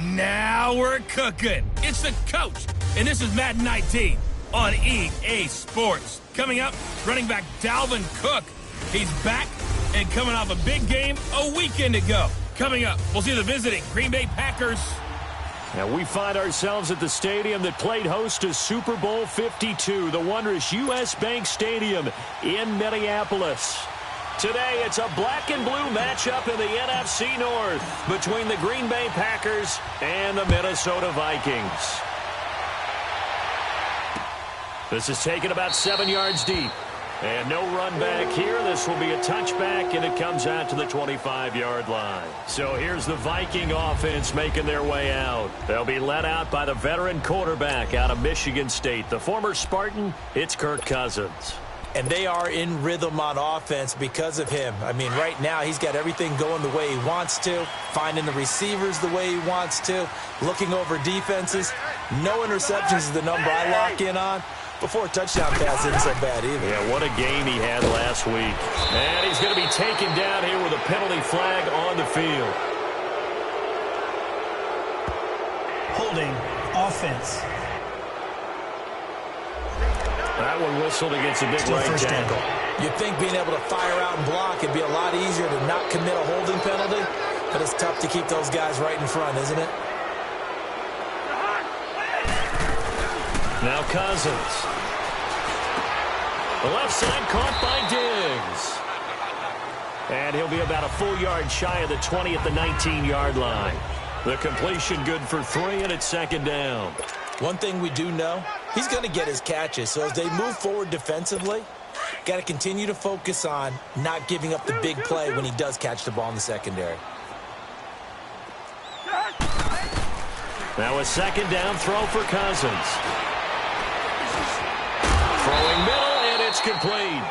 Now we're cooking. It's the coach, and this is Madden 19 on EA Sports. Coming up, running back Dalvin Cook. He's back and coming off a big game a weekend ago. Coming up, we'll see the visiting Green Bay Packers. And we find ourselves at the stadium that played host to Super Bowl 52, the wondrous U.S. Bank Stadium in Minneapolis. Today, it's a black and blue matchup in the NFC North between the Green Bay Packers and the Minnesota Vikings. This is taken about 7 yards deep. And no run back here. This will be a touchback, and it comes out to the 25-yard line. So here's the Viking offense making their way out. They'll be led out by the veteran quarterback out of Michigan State. The former Spartan, it's Kirk Cousins. And they are in rhythm on offense because of him. I mean, right now he's got everything going the way he wants to, finding the receivers the way he wants to, looking over defenses. No interceptions is the number I lock in on. Before a touchdown pass isn't so bad either. Yeah, what a game he had last week. And he's going to be taken down here with a penalty flag on the field. Holding offense. That one whistled against a big right tackle. You'd think being able to fire out and block would be a lot easier to not commit a holding penalty, but it's tough to keep those guys right in front, isn't it? Now Cousins. The left side caught by Diggs. And he'll be about a full yard shy of the 20 at the 19-yard line. The completion good for 3, and it's second down. One thing we do know, he's going to get his catches. So as they move forward defensively, got to continue to focus on not giving up the big play when he does catch the ball in the secondary. Now a second down throw for Cousins. Throwing middle, and it's complete.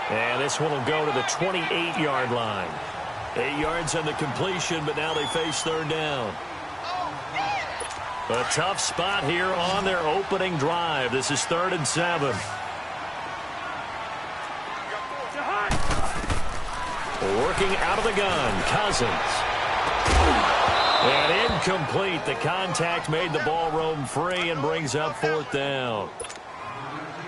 And this one will go to the 28-yard line. 8 yards on the completion, but now they face third down. A tough spot here on their opening drive. This is 3rd and 7. Working out of the gun, Cousins. And incomplete. The contact made the ball roam free and brings up 4th down.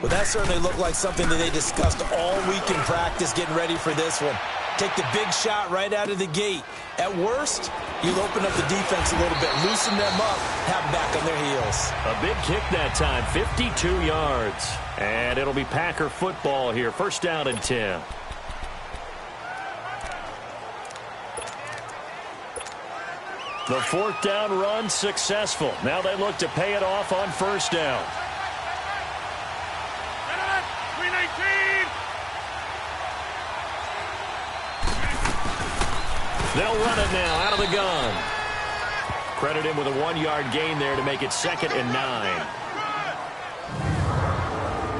Well, that certainly looked like something that they discussed all week in practice getting ready for this one. Take the big shot right out of the gate. At worst, you'll open up the defense a little bit, loosen them up, have them back on their heels. A big kick that time, 52 yards. And it'll be Packer football here, 1st down and 10. The 4th down run successful. Now they look to pay it off on 1st down. They'll run it now out of the gun. Credit him with a 1-yard gain there to make it 2nd and 9.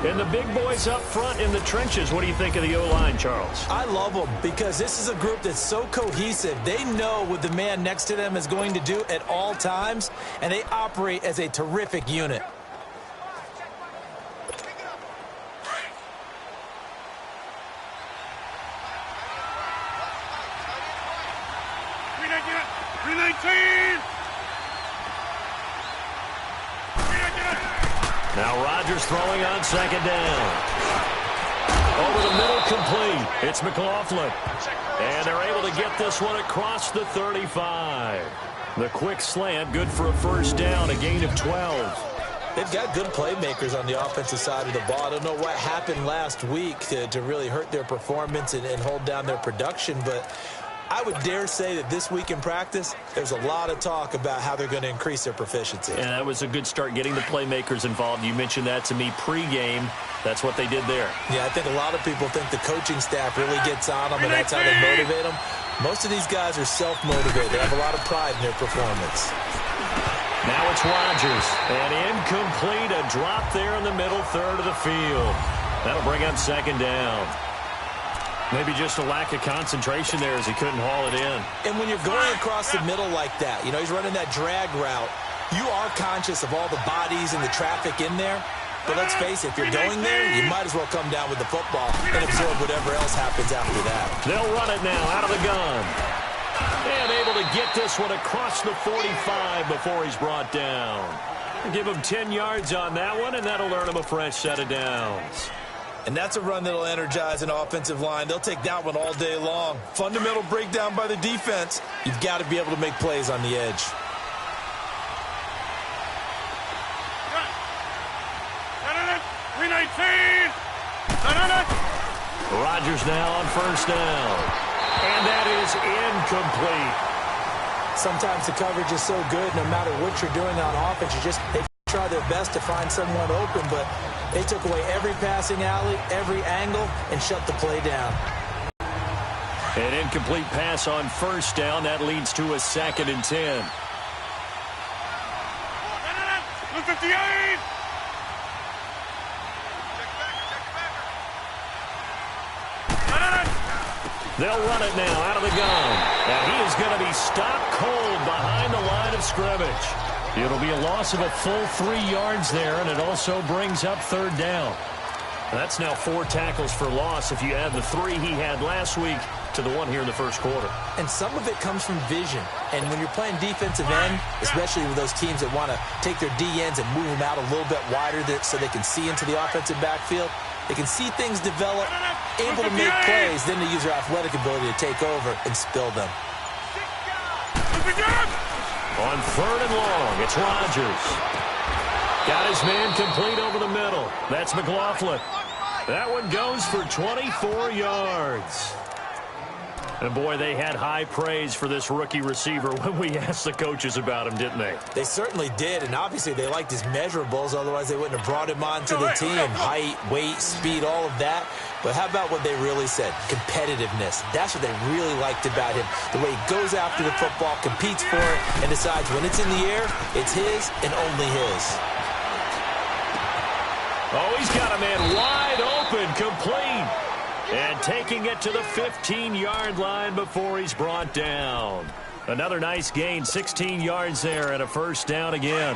And the big boys up front in the trenches. What do you think of the O-line, Charles? I love them because this is a group that's so cohesive. They know what the man next to them is going to do at all times, and they operate as a terrific unit. Now Rodgers throwing on 2nd down. Over the middle, complete. It's McLaughlin. And they're able to get this one across the 35. The quick slant, good for a 1st down, a gain of 12. They've got good playmakers on the offensive side of the ball. I don't know what happened last week to really hurt their performance and hold down their production, but I would dare say that this week in practice, there's a lot of talk about how they're going to increase their proficiency. And that was a good start getting the playmakers involved. You mentioned that to me pregame. That's what they did there. Yeah, I think a lot of people think the coaching staff really gets on them, and that's how they motivate them. Most of these guys are self-motivated. They have a lot of pride in their performance. Now it's Rodgers. And incomplete, a drop there in the middle third of the field. That'll bring up 2nd down. Maybe just a lack of concentration there as he couldn't haul it in. And when you're going across the middle like that, you know, he's running that drag route, you are conscious of all the bodies and the traffic in there. But let's face it, if you're going there, you might as well come down with the football and absorb whatever else happens after that. They'll run it now out of the gun. And able to get this one across the 45 before he's brought down. Give him 10 yards on that one, and that'll earn him a fresh set of downs. And that's a run that'll energize an offensive line. They'll take that one all day long. Fundamental breakdown by the defense. You've got to be able to make plays on the edge. Rodgers now on first down. And that is incomplete. Sometimes the coverage is so good, no matter what you're doing on offense, they try their best to find someone open, but they took away every passing alley, every angle, and shut the play down. An incomplete pass on first down. That leads to a 2nd and 10. 58! They'll run it now out of the gun. And he is going to be stopped cold behind the line of scrimmage. It'll be a loss of a full 3 yards there, and it also brings up 3rd down. That's now 4 tackles for loss if you add the 3 he had last week to the 1 here in the first quarter. And some of it comes from vision. And when you're playing defensive end, especially with those teams that want to take their D-ends and move them out a little bit wider so they can see into the offensive backfield, they can see things develop, able to make plays, then they use their athletic ability to take over and spill them. On 3rd and long, it's Rodgers. Got his man complete over the middle. That's McLaughlin. That one goes for 24 yards. And, boy, they had high praise for this rookie receiver when we asked the coaches about him, didn't they? They certainly did, and obviously they liked his measurables. Otherwise, they wouldn't have brought him onto the team. Height, weight, speed, all of that. But how about what they really said? Competitiveness. That's what they really liked about him. The way he goes after the football, competes for it, and decides when it's in the air, it's his and only his. Oh, he's got a man wide open, complete. And taking it to the 15-yard line before he's brought down. Another nice gain, 16 yards there, and a first down again.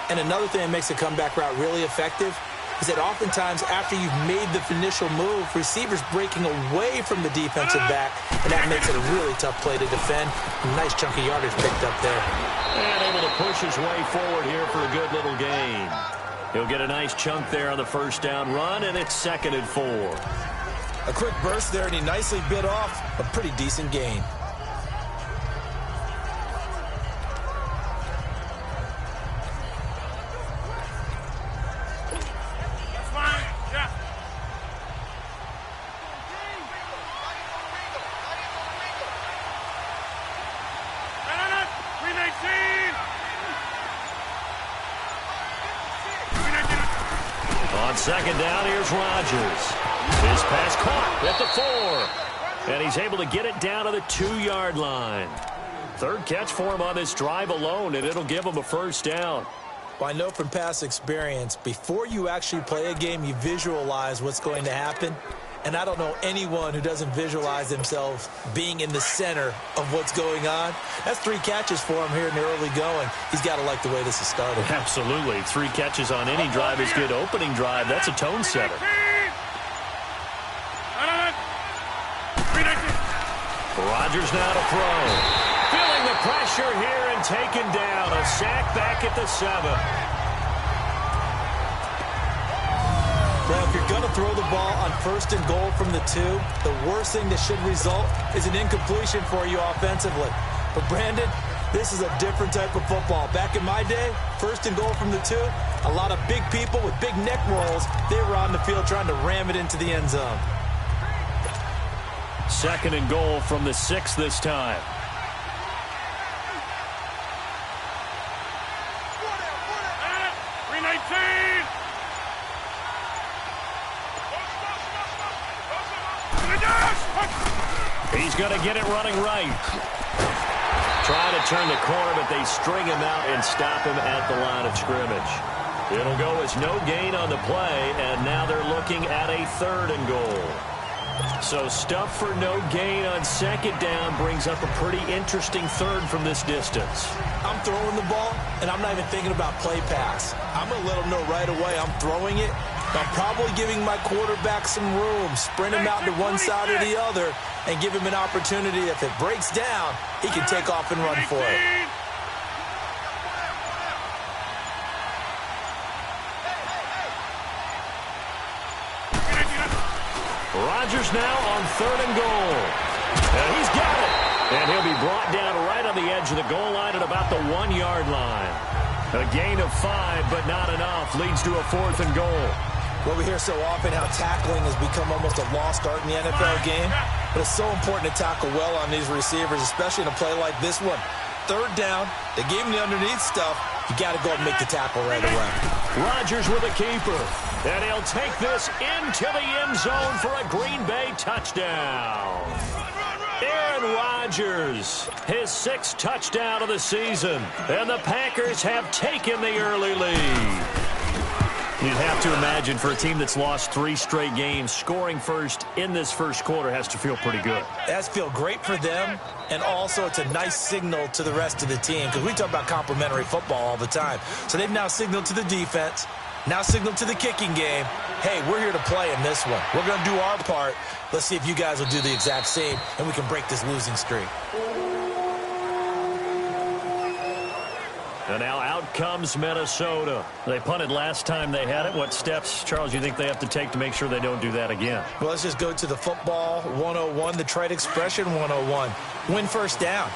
And another thing that makes a comeback route really effective is that oftentimes after you've made the initial move, receivers breaking away from the defensive back, and that makes it a really tough play to defend. A nice chunk of yardage picked up there. And able to push his way forward here for a good little gain. He'll get a nice chunk there on the first down run, and it's 2nd and 4. A quick burst there, and he nicely bit off a pretty decent gain. That's fine. Yeah. No. 319. On 2nd down, here's Rodgers. His pass caught at the 4. And he's able to get it down to the 2-yard line. 3rd catch for him on this drive alone, and it'll give him a first down. Well, I know from past experience, before you actually play a game, you visualize what's going to happen. And I don't know anyone who doesn't visualize themselves being in the center of what's going on. That's 3 catches for him here in the early going. He's got to like the way this has started. Absolutely. 3 catches on any drive is good. Opening drive, that's a tone setter. Rodgers now to throw. Feeling the pressure here and taken down. A sack back at the 7. Well, if you're going to throw the ball on 1st and goal from the 2, the worst thing that should result is an incompletion for you offensively. But, Brandon, this is a different type of football. Back in my day, 1st and goal from the 2, a lot of big people with big neck rolls, they were on the field trying to ram it into the end zone. 2nd and goal from the 6 this time. He's going to get it running right. Trying to turn the corner, but they string him out and stop him at the line of scrimmage. It'll go as no gain on the play, and now they're looking at a 3rd and goal. So stuff for no gain on 2nd down brings up a pretty interesting 3rd from this distance. I'm throwing the ball, and I'm not even thinking about play pass. I'm going to let them know right away I'm throwing it, I'm probably giving my quarterback some room, sprint him out to one side or the other, and give him an opportunity. If it breaks down, he can take off and run for it. Rodgers now on 3rd and goal. And he's got it. And he'll be brought down right on the edge of the goal line at about the 1-yard line. A gain of 5, but not enough. Leads to a 4th and goal. Well, we hear so often how tackling has become almost a lost art in the NFL game. But it's so important to tackle well on these receivers, especially in a play like this one. 3rd down, they gave him the underneath stuff. You got to go and make the tackle right away. Rodgers with a keeper. And he'll take this into the end zone for a Green Bay touchdown. Aaron Rodgers, his 6th touchdown of the season. And the Packers have taken the early lead. You'd have to imagine for a team that's lost 3 straight games, scoring first in this first quarter has to feel pretty good. It has to feel great for them, and also it's a nice signal to the rest of the team, because we talk about complimentary football all the time. So they've now signaled to the defense, now signaled to the kicking game, hey, we're here to play in this one. We're going to do our part. Let's see if you guys will do the exact same, and we can break this losing streak. And now out comes Minnesota. They punted last time they had it. What steps, Charles, you think they have to take to make sure they don't do that again? Well, let's just go to the football 101, the trite expression 101. Win first down.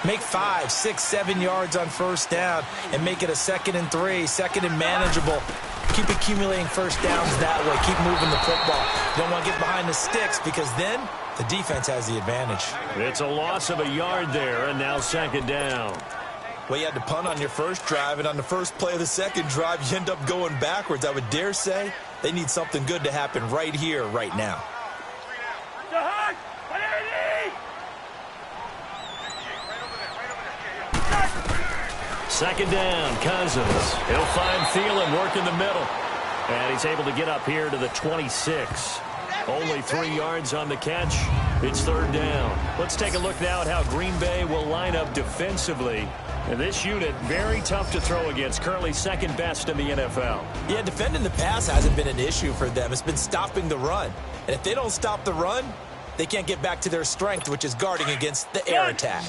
Make 5, 6, 7 yards on first down and make it a 2nd and 3, 2nd and manageable. Keep accumulating first downs that way. Keep moving the football. You don't want to get behind the sticks because then the defense has the advantage. It's a loss of a yard there, and now 2nd down. Well, you had to punt on your first drive, and on the first play of the second drive, you end up going backwards. I would dare say they need something good to happen right here, right now. 2nd down, Cousins. He'll find Thielen working the middle. And he's able to get up here to the 26. Only 3 yards on the catch. It's 3rd down. Let's take a look now at how Green Bay will line up defensively. And this unit, very tough to throw against, currently 2nd best in the NFL. Yeah, defending the pass hasn't been an issue for them. It's been stopping the run. And if they don't stop the run, they can't get back to their strength, which is guarding against the air attack.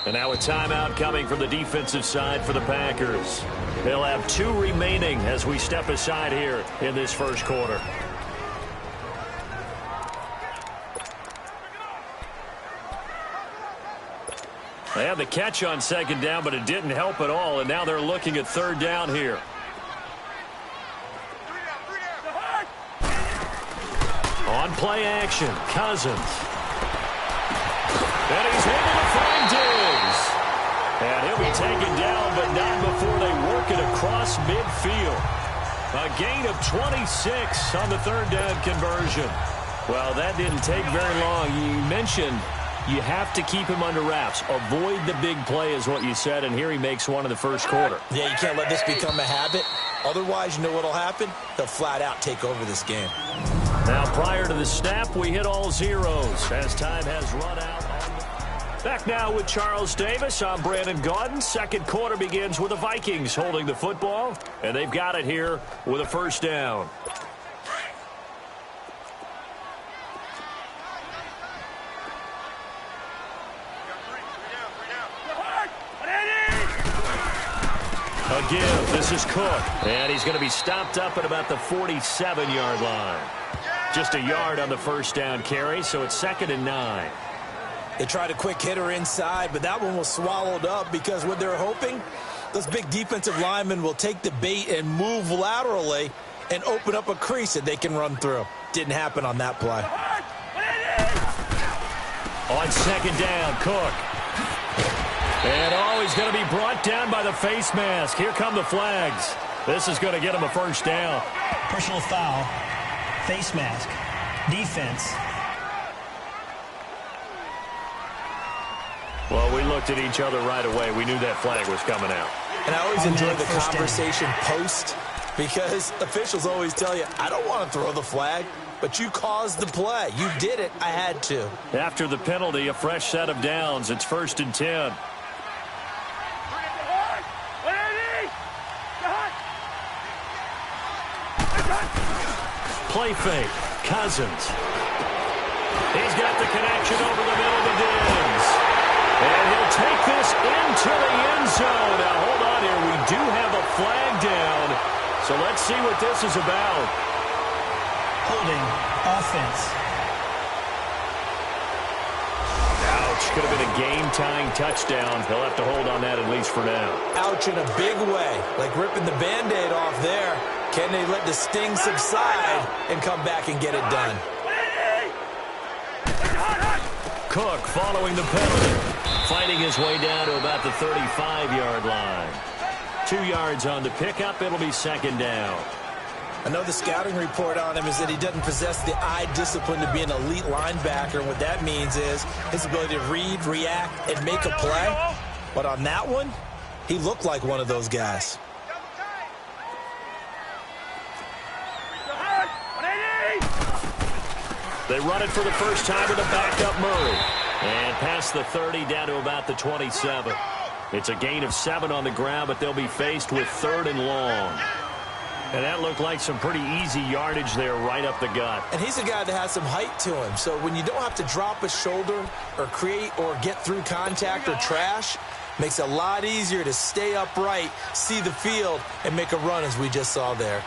And now a timeout coming from the defensive side for the Packers. They'll have 2 remaining as we step aside here in this first quarter. They had the catch on 2nd down, but it didn't help at all, and now they're looking at 3rd down here. On play action, Cousins. And he's able to find Diggs. And he'll be taken down, but not before they work it across midfield. A gain of 26 on the 3rd down conversion. Well, that didn't take very long. You mentioned you have to keep him under wraps. Avoid the big play is what you said, and here he makes one in the first quarter. Yeah, you can't let this become a habit. Otherwise, you know what will happen? They'll flat out take over this game. Now, prior to the snap, we hit all zeros as time has run out. Back now with Charles Davis. I'm Brandon Gaudin. Second quarter begins with the Vikings holding the football, and they've got it here with a 1st down. A give. This is Cook. And he's going to be stopped up at about the 47-yard line. Just a yard on the 1st down carry, so it's 2nd and 9. They tried a quick hitter inside, but that one was swallowed up because what they're hoping, those big defensive linemen will take the bait and move laterally and open up a crease that they can run through. Didn't happen on that play. On 2nd down, Cook. And he's going to be brought down by the face mask. Here come the flags. This is going to get him a 1st down. Personal foul, face mask, defense. Well, we looked at each other right away. We knew that flag was coming out. And I always enjoy the conversation post because officials always tell you, I don't want to throw the flag, but you caused the play. You did it. I had to. After the penalty, a fresh set of downs. It's 1st and 10. play fake. Cousins. He's got the connection over the middle to Diggs. And he'll take this into the end zone. Now, hold on here. We do have a flag down. So let's see what this is about. Holding offense. Ouch. Could have been a game-tying touchdown. He'll have to hold on that at least for now. Ouch in a big way. Like ripping the Band-Aid off there. Can they let the sting subside and come back and get it done? Cook following the penalty. Fighting his way down to about the 35-yard line. 2 yards on the pickup. It'll be second down. I know the scouting report on him is that he doesn't possess the eye discipline to be an elite linebacker. And what that means is his ability to read, react, and make a play. But on that one, he looked like one of those guys. They run it for the first time with a backup Murray. And past the 30 down to about the 27. It's a gain of 7 on the ground, but they'll be faced with 3rd and long. And that looked like some pretty easy yardage there right up the gut. And he's a guy that has some height to him. So when you don't have to drop a shoulder or create or get through contact or trash, makes it a lot easier to stay upright, see the field, and make a run as we just saw there.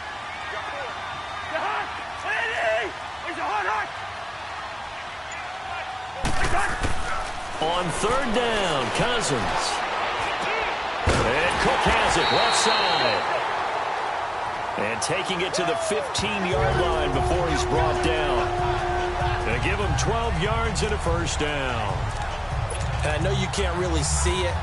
On 3rd down, Cousins. And Cook has it left side. And taking it to the 15-yard line before he's brought down. They give him 12 yards and a first down. And I know you can't really see it,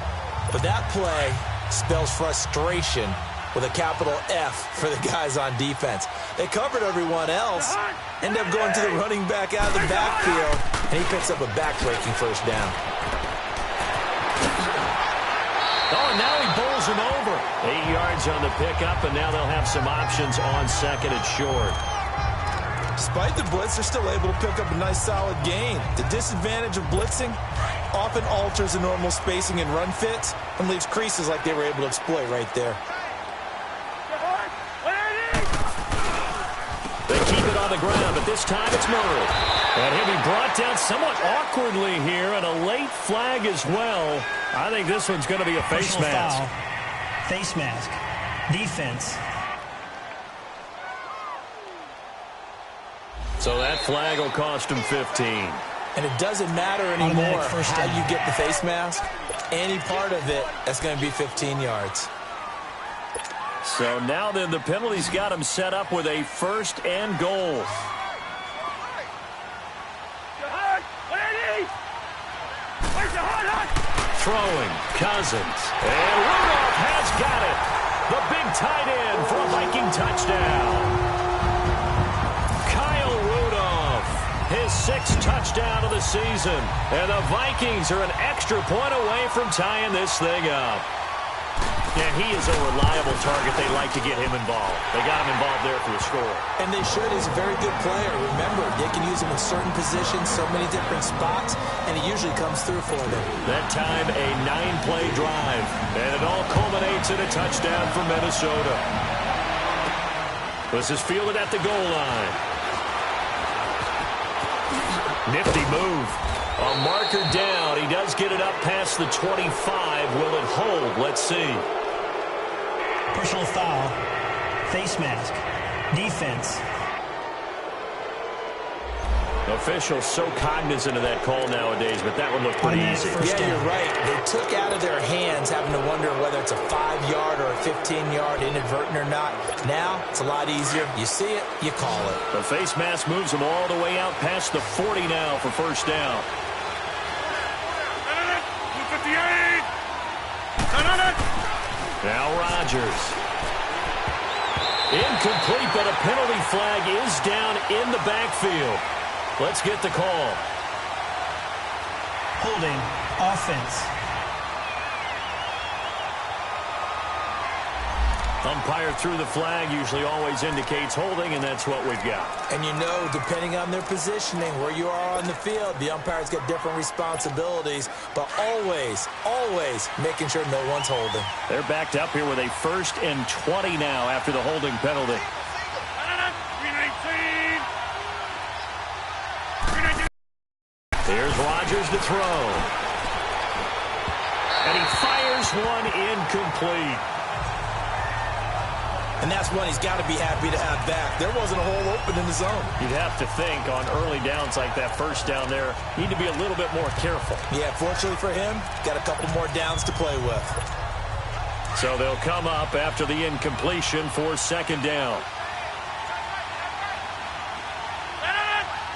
but that play spells frustration with a capital F for the guys on defense. They covered everyone else, end up going to the running back out of the backfield, and he picks up a back-breaking first down. Oh, and now he bowls him over. 8 yards on the pickup, and now they'll have some options on 2nd and short. Despite the blitz, they're still able to pick up a nice, solid gain. The disadvantage of blitzing often alters the normal spacing and run fits and leaves creases like they were able to exploit right there. They keep it on the ground, but this time it's Murray. And he'll be brought down somewhat awkwardly here, and a late flag as well. I think this one's going to be a face mask. Foul. Face mask. Defense. So that flag will cost him 15. And it doesn't matter anymore how you get the face mask. Any part of it, that's going to be 15 yards. So now then the penalty's got him set up with a 1st and goal. Throwing, Cousins. And Rudolph has got it. The big tight end for a Viking touchdown. Kyle Rudolph, his 6th touchdown of the season. And the Vikings are an extra point away from tying this thing up. And he is a reliable target. They like to get him involved. They got him involved there for the score. And they should. He's a very good player. Remember, they can use him in certain positions, so many different spots, and he usually comes through for them. That time, a 9-play drive. And it all culminates in a touchdown for Minnesota. This is fielded at the goal line. Nifty move. A marker down. He does get it up past the 25. Will it hold? Let's see. Personal foul. Face mask. Defense. Officials so cognizant of that call nowadays, but that one looked pretty easy. Yeah, you're right. They took out of their hands having to wonder whether it's a 5-yard or a 15-yard inadvertent or not. Now, it's a lot easier. You see it, you call it. The face mask moves them all the way out past the 40 now for first down. Now Rodgers. Incomplete, but a penalty flag is down in the backfield. Let's get the call. Holding offense. Umpire threw the flag, usually always indicates holding, and that's what we've got. And you know, depending on their positioning, where you are on the field, the umpire's got different responsibilities, but always, always making sure no one's holding. They're backed up here with a 1st and 20 now after the holding penalty. 319. Rodgers to throw. And he fires one incomplete. And that's one he's got to be happy to have back. There wasn't a hole open in the zone. You'd have to think on early downs like that first down there, you need to be a little bit more careful. Yeah, fortunately for him, got a couple more downs to play with. So they'll come up after the incompletion for second down.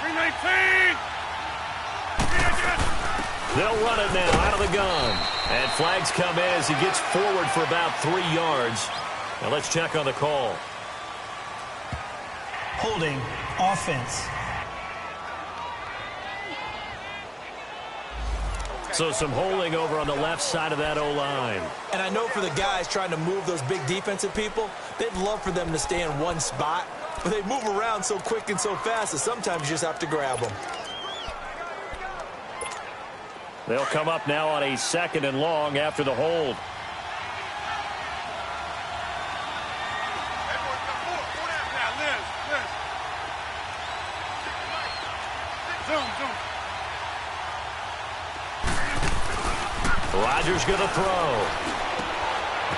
319! They'll run it now out of the gun. And flags come in as he gets forward for about 3 yards. Now let's check on the call. Holding offense. So some holding over on the left side of that O-line. And I know for the guys trying to move those big defensive people, they'd love for them to stay in one spot. But they move around so quick and so fast that sometimes you just have to grab them. They'll come up now on a 2nd and long after the hold. Rodgers going to throw.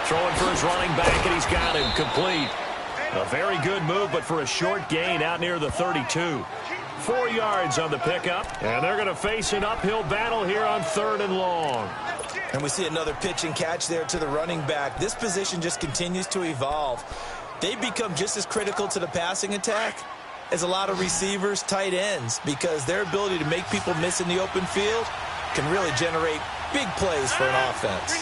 Throwing for his running back, and he's got him complete. A very good move, but for a short gain out near the 32. 4 yards on the pickup, and they're going to face an uphill battle here on 3rd and long. And we see another pitch and catch there to the running back. This position just continues to evolve. They become just as critical to the passing attack as a lot of receivers, tight ends, because their ability to make people miss in the open field can really generate big plays for an offense.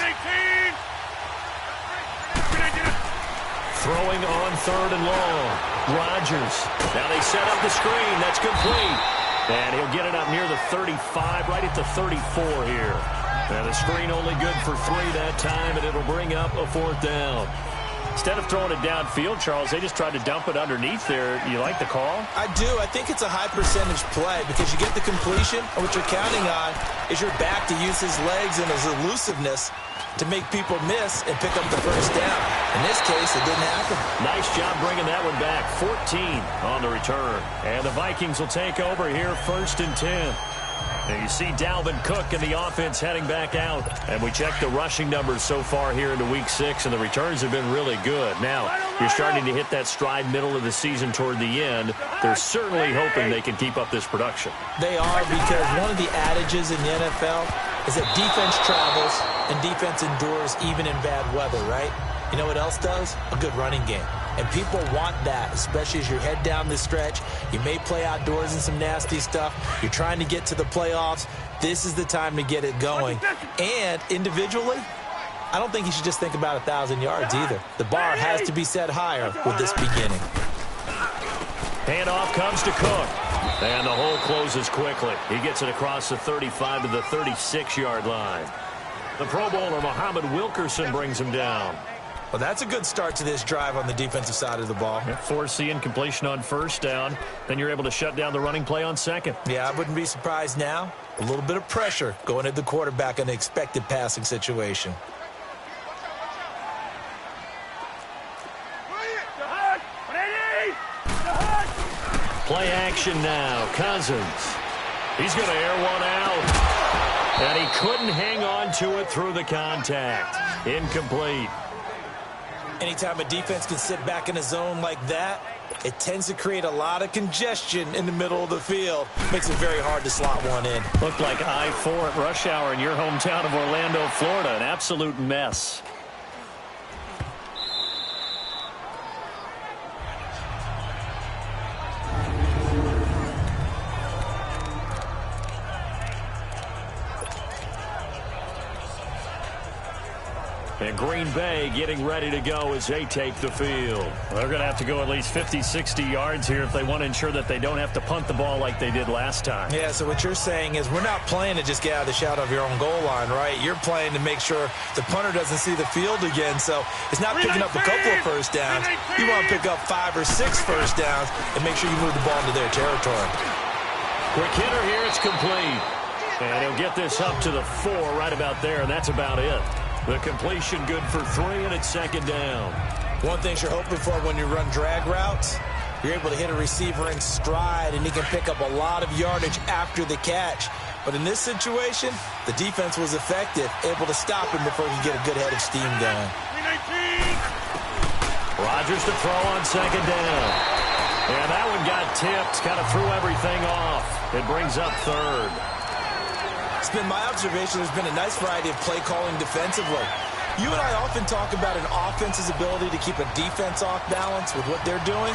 Throwing on 3rd and long. Rodgers. Now they set up the screen. That's complete. And he'll get it up near the 35, right at the 34 here. And the screen only good for 3 that time, and it'll bring up a 4th down. Instead of throwing it downfield, Charles, they just tried to dump it underneath there. You like the call? I do. I think it's a high percentage play because you get the completion, and what you're counting on is your back to use his legs and his elusiveness to make people miss and pick up the first down. In this case, it didn't happen. Nice job bringing that one back. 14 on the return. And the Vikings will take over here 1st and 10. And you see Dalvin Cook and the offense heading back out. And we check the rushing numbers so far here into Week 6, and the returns have been really good. Now, you're starting to hit that stride middle of the season toward the end. They're certainly hoping they can keep up this production. They are, because one of the adages in the NFL is that defense travels and defense endures even in bad weather, right? You know what else does? A good running game. And people want that, especially as you head down the stretch. You may play outdoors in some nasty stuff. You're trying to get to the playoffs. This is the time to get it going. And individually, I don't think you should just think about 1,000 yards either. The bar has to be set higher with this beginning. Handoff comes to Cook. And the hole closes quickly. He gets it across the 35 to the 36-yard line. The Pro Bowler, Muhammad Wilkerson, brings him down. Well, that's a good start to this drive on the defensive side of the ball. Force the incompletion on 1st down. Then you're able to shut down the running play on 2nd. Yeah, I wouldn't be surprised now. A little bit of pressure going at the quarterback in an expected passing situation. Play action now. Cousins. He's going to air one out. And he couldn't hang on to it through the contact. Incomplete. Anytime a defense can sit back in a zone like that, it tends to create a lot of congestion in the middle of the field. Makes it very hard to slot one in. Looked like I-4 at rush hour in your hometown of Orlando, Florida. An absolute mess. And Green Bay getting ready to go as they take the field. They're going to have to go at least 50, 60 yards here if they want to ensure that they don't have to punt the ball like they did last time. Yeah, so what you're saying is we're not playing to just get out of the shadow of your own goal line, right? You're playing to make sure the punter doesn't see the field again. So it's not picking up a couple of first downs. You want to pick up 5 or 6 first downs and make sure you move the ball into their territory. Quick hitter here. It's complete. And he'll get this up to the 4 right about there, and that's about it. The completion good for 3, and it's 2nd down. One thing you're hoping for when you run drag routes, you're able to hit a receiver in stride, and he can pick up a lot of yardage after the catch. But in this situation, the defense was effective, able to stop him before he could get a good head of steam going. Rodgers to throw on second down. And that one got tipped, kind of threw everything off. It brings up third. It's been my observation there's been a nice variety of play calling defensively. You and I often talk about an offense's ability to keep a defense off balance with what they're doing.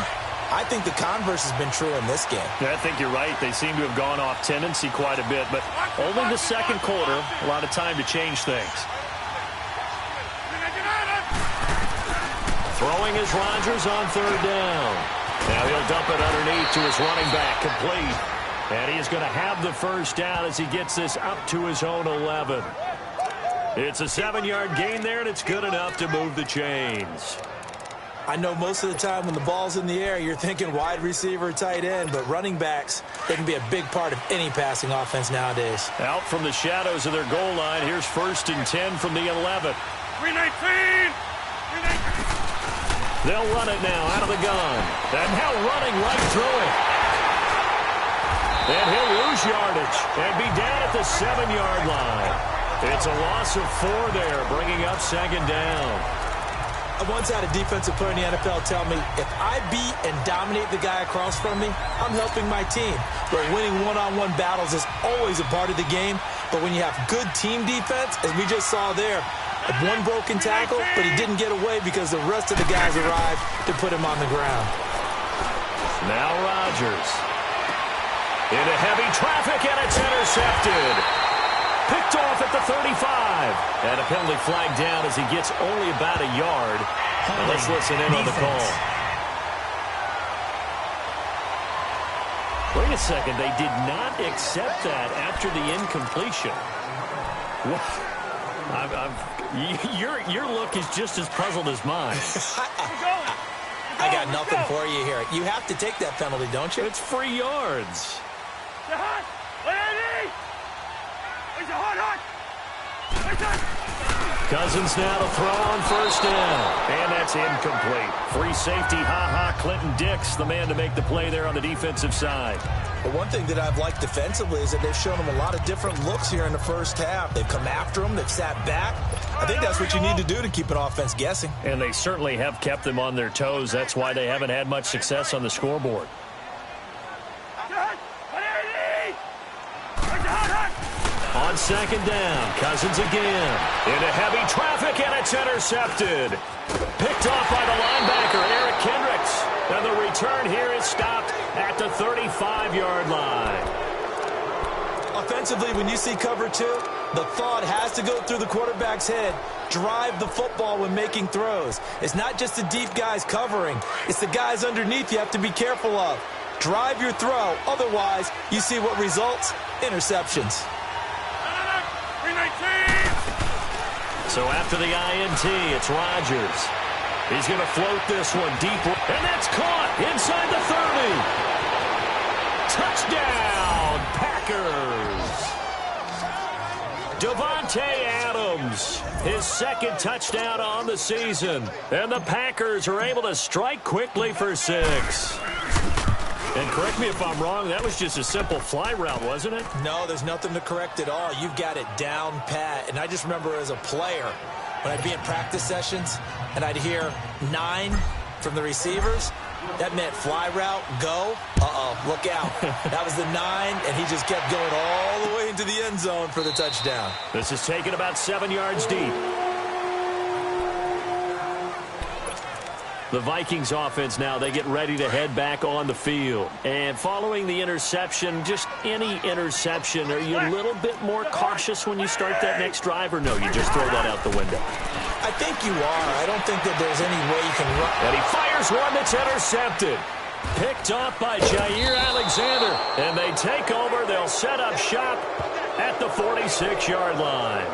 I think the converse has been true in this game. Yeah, I think you're right. They seem to have gone off tendency quite a bit, but only the second quarter, a lot of time to change things. Throwing is Rodgers on third down. Now he'll dump it underneath to his running back, complete. And he's going to have the first down as he gets this up to his own 11. It's a 7-yard gain there, and it's good enough to move the chains. I know most of the time when the ball's in the air, you're thinking wide receiver, tight end, but running backs, they can be a big part of any passing offense nowadays. Out from the shadows of their goal line, here's 1st and 10 from the 11. 319! They'll run it now out of the gun. And now running right through it. And he'll lose yardage and be down at the 7-yard line. It's a loss of 4 there, bringing up second down. I once had a defensive player in the NFL tell me, if I beat and dominate the guy across from me, I'm helping my team. But winning one-on-one battles is always a part of the game. But when you have good team defense, as we just saw there, one broken tackle, but he didn't get away because the rest of the guys arrived to put him on the ground. Now Rodgers. Into heavy traffic, and it's intercepted. Picked off at the 35. And a penalty flag down as he gets only about a yard. Now let's listen in on the call. Wait a second. They did not accept that after the incompletion. Your look is just as puzzled as mine. I got nothing for you here. You have to take that penalty, don't you? It's free yards. Cousins now to throw on first down. And that's incomplete. Free safety, Clinton Dix, the man to make the play there on the defensive side. But one thing that I've liked defensively is that they've shown him a lot of different looks here in the first half. They've come after him. They've sat back. I think that's what you need to do to keep an offense guessing. And they certainly have kept them on their toes. That's why they haven't had much success on the scoreboard. On second down, Cousins again. Into heavy traffic, and it's intercepted. Picked off by the linebacker, Eric Kendricks. And the return here is stopped at the 35-yard line. Offensively, when you see cover 2, the thought has to go through the quarterback's head. Drive the football when making throws. It's not just the deep guys covering. It's the guys underneath you have to be careful of. Drive your throw. Otherwise, you see what results? Interceptions. So after the INT, it's Rodgers. He's going to float this one deep. And that's caught inside the 30. Touchdown, Packers. Devontae Adams, his second touchdown on the season. And the Packers are able to strike quickly for 6. And correct me if I'm wrong, that was just a simple fly route, wasn't it? No, there's nothing to correct at all. You've got it down pat. And I just remember as a player, when I'd be in practice sessions and I'd hear 9 from the receivers, that meant fly route, go. Look out. That was the 9, and he just kept going all the way into the end zone for the touchdown. This is taken about 7 yards deep. The Vikings offense now, they get ready to head back on the field. And following the interception, just any interception, are you a little bit more cautious when you start that next drive, or no, you just throw that out the window? I think you are. I don't think that there's any way you can run. And he fires one that's intercepted. Picked off by Jair Alexander. And they take over. They'll set up shop at the 46-yard line.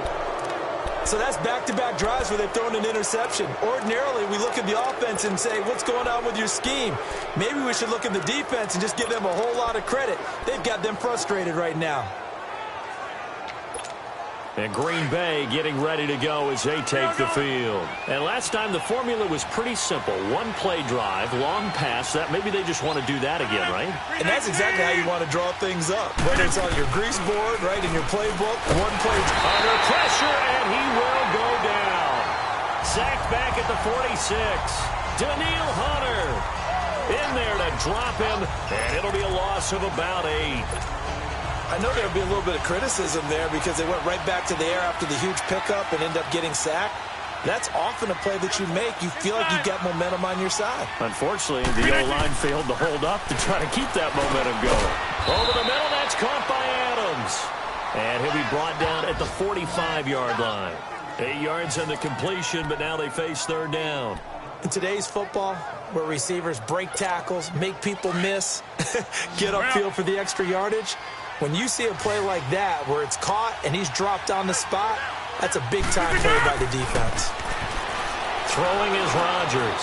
So that's back-to-back drives where they've thrown an interception. Ordinarily, we look at the offense and say, what's going on with your scheme? Maybe we should look at the defense and just give them a whole lot of credit. They've got them frustrated right now. And Green Bay getting ready to go as they take the field. And last time the formula was pretty simple. One play drive, long pass. That maybe they just want to do that again, right? And that's exactly how you want to draw things up. Whether it's on your grease board, right, in your playbook, one play. Under pressure, and he will go down. Sacked back at the 46. Daniil Hunter in there to drop him, and it'll be a loss of about 8. I know there'll be a little bit of criticism there because they went right back to the air after the huge pickup and end up getting sacked. That's often a play that you make. You feel like you've got momentum on your side. Unfortunately, the O-line failed to hold up to try to keep that momentum going. Over the middle, that's caught by Adams. And he'll be brought down at the 45-yard line. 8 yards on the completion, but now they face third down. In today's football, where receivers break tackles, make people miss, get upfield for the extra yardage, when you see a play like that where it's caught and he's dropped on the spot, that's a big-time play by the defense. Throwing is Rodgers.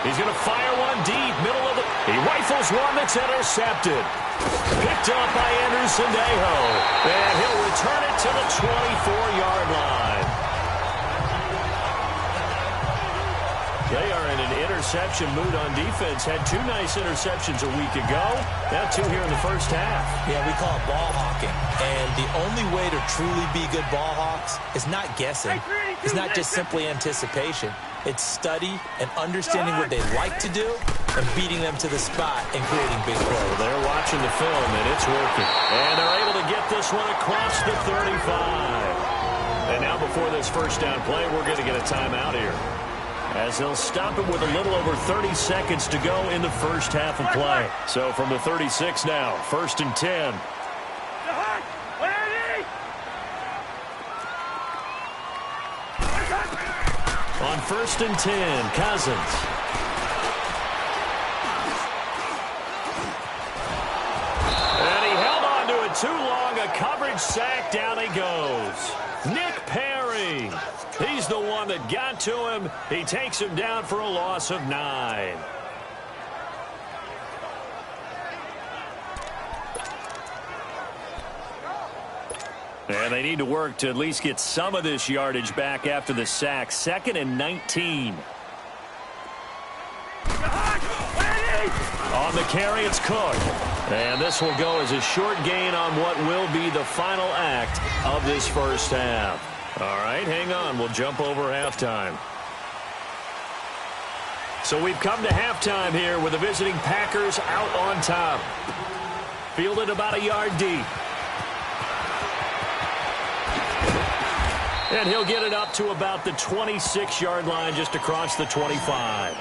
He's going to fire one deep, middle of the... He rifles one that's intercepted. Picked up by Anderson-Dejo. And he'll return it to the 24-yard line. They are in an interception mood on defense. Had 2 nice interceptions a week ago. Now 2 here in the first half. Yeah, we call it ball hawking. And the only way to truly be good ball hawks is not guessing. It's not just simply anticipation. It's study and understanding what they like to do and beating them to the spot and creating big plays. They're watching the film, and it's working. And they're able to get this one across the 35. And now before this first down play, we're going to get a timeout here, as they'll stop it with a little over 30 seconds to go in the first half of play. So from the 36 now, 1st and 10. On 1st and 10, Cousins. And he held on to it too long. A coverage sack. Down he goes. Nick Perry. He's the one that got to him. He takes him down for a loss of 9. And they need to work to at least get some of this yardage back after the sack. 2nd and 19. On the carry, it's Cook. And this will go as a short gain on what will be the final act of this first half. All right, hang on. We'll jump over halftime. So we've come to halftime here with the visiting Packers out on top. Fielded about a yard deep. And he'll get it up to about the 26-yard line, just across the 25.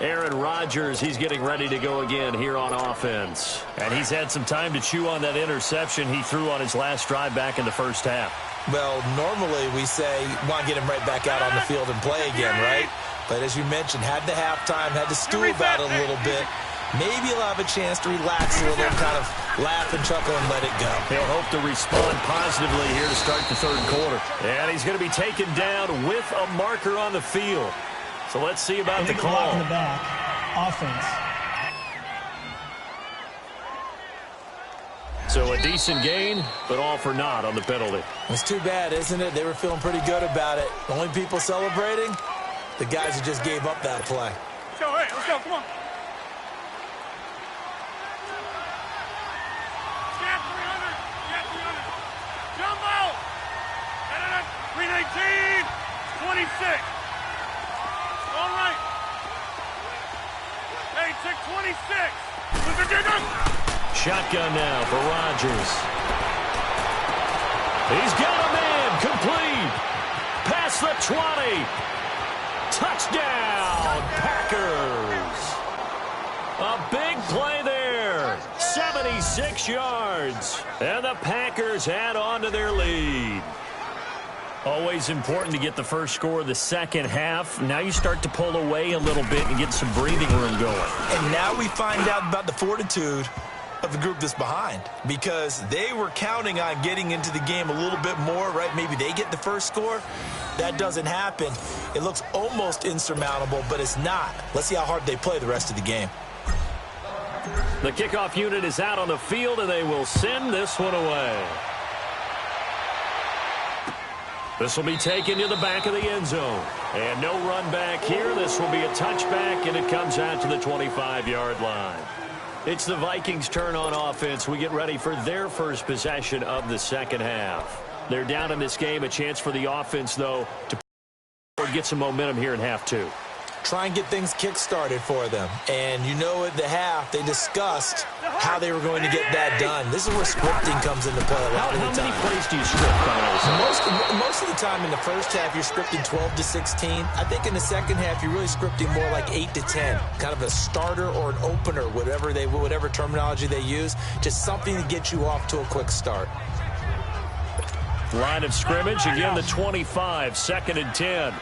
Aaron Rodgers, he's getting ready to go again here on offense. And he's had some time to chew on that interception he threw on his last drive back in the first half. Well, normally we say you want to get him right back out on the field and play again, right? But as you mentioned, had the halftime, had to stew about it a little bit. Maybe he'll have a chance to relax a little, kind of laugh and chuckle and let it go. He'll hope to respond positively here to start the third quarter. And he's going to be taken down with a marker on the field. So let's see about the call. In the back, offense. So a decent gain, but all for naught on the penalty. It's too bad, isn't it? They were feeling pretty good about it. The only people celebrating, the guys who just gave up that play. Let's go, hey, let's go, come on. Get 300. Jumbo! 319, 26. All right. Hey, check 26. Shotgun now for Rodgers. He's got a man. Complete. Past the 20. Touchdown, Packers. A big play there. 76 yards. And the Packers add on to their lead. Always important to get the first score of the second half. Now you start to pull away a little bit and get some breathing room going. And now we find out about the fortitude of the group that's behind, because they were counting on getting into the game a little bit more, right? Maybe they get the first score. That doesn't happen. It looks almost insurmountable, but it's not. Let's see how hard they play the rest of the game. The kickoff unit is out on the field, and they will send this one away. This will be taken to the back of the end zone. And no run back here. This will be a touchback, and it comes out to the 25-yard line. It's the Vikings' turn on offense. We get ready for their first possession of the second half. They're down in this game. A chance for the offense, though, to get some momentum here in half two. Try and get things kick-started for them. And you know at the half, they discussed how they were going to get that done. This is where scripting comes into play a lot of the time. How many plays do you script? Most of the time in the first half, you're scripting 12 to 16. I think in the second half, you're really scripting more like 8 to 10. Kind of a starter or an opener, whatever terminology they use. Just something to get you off to a quick start. Line of scrimmage, again the 25, 2nd and 10.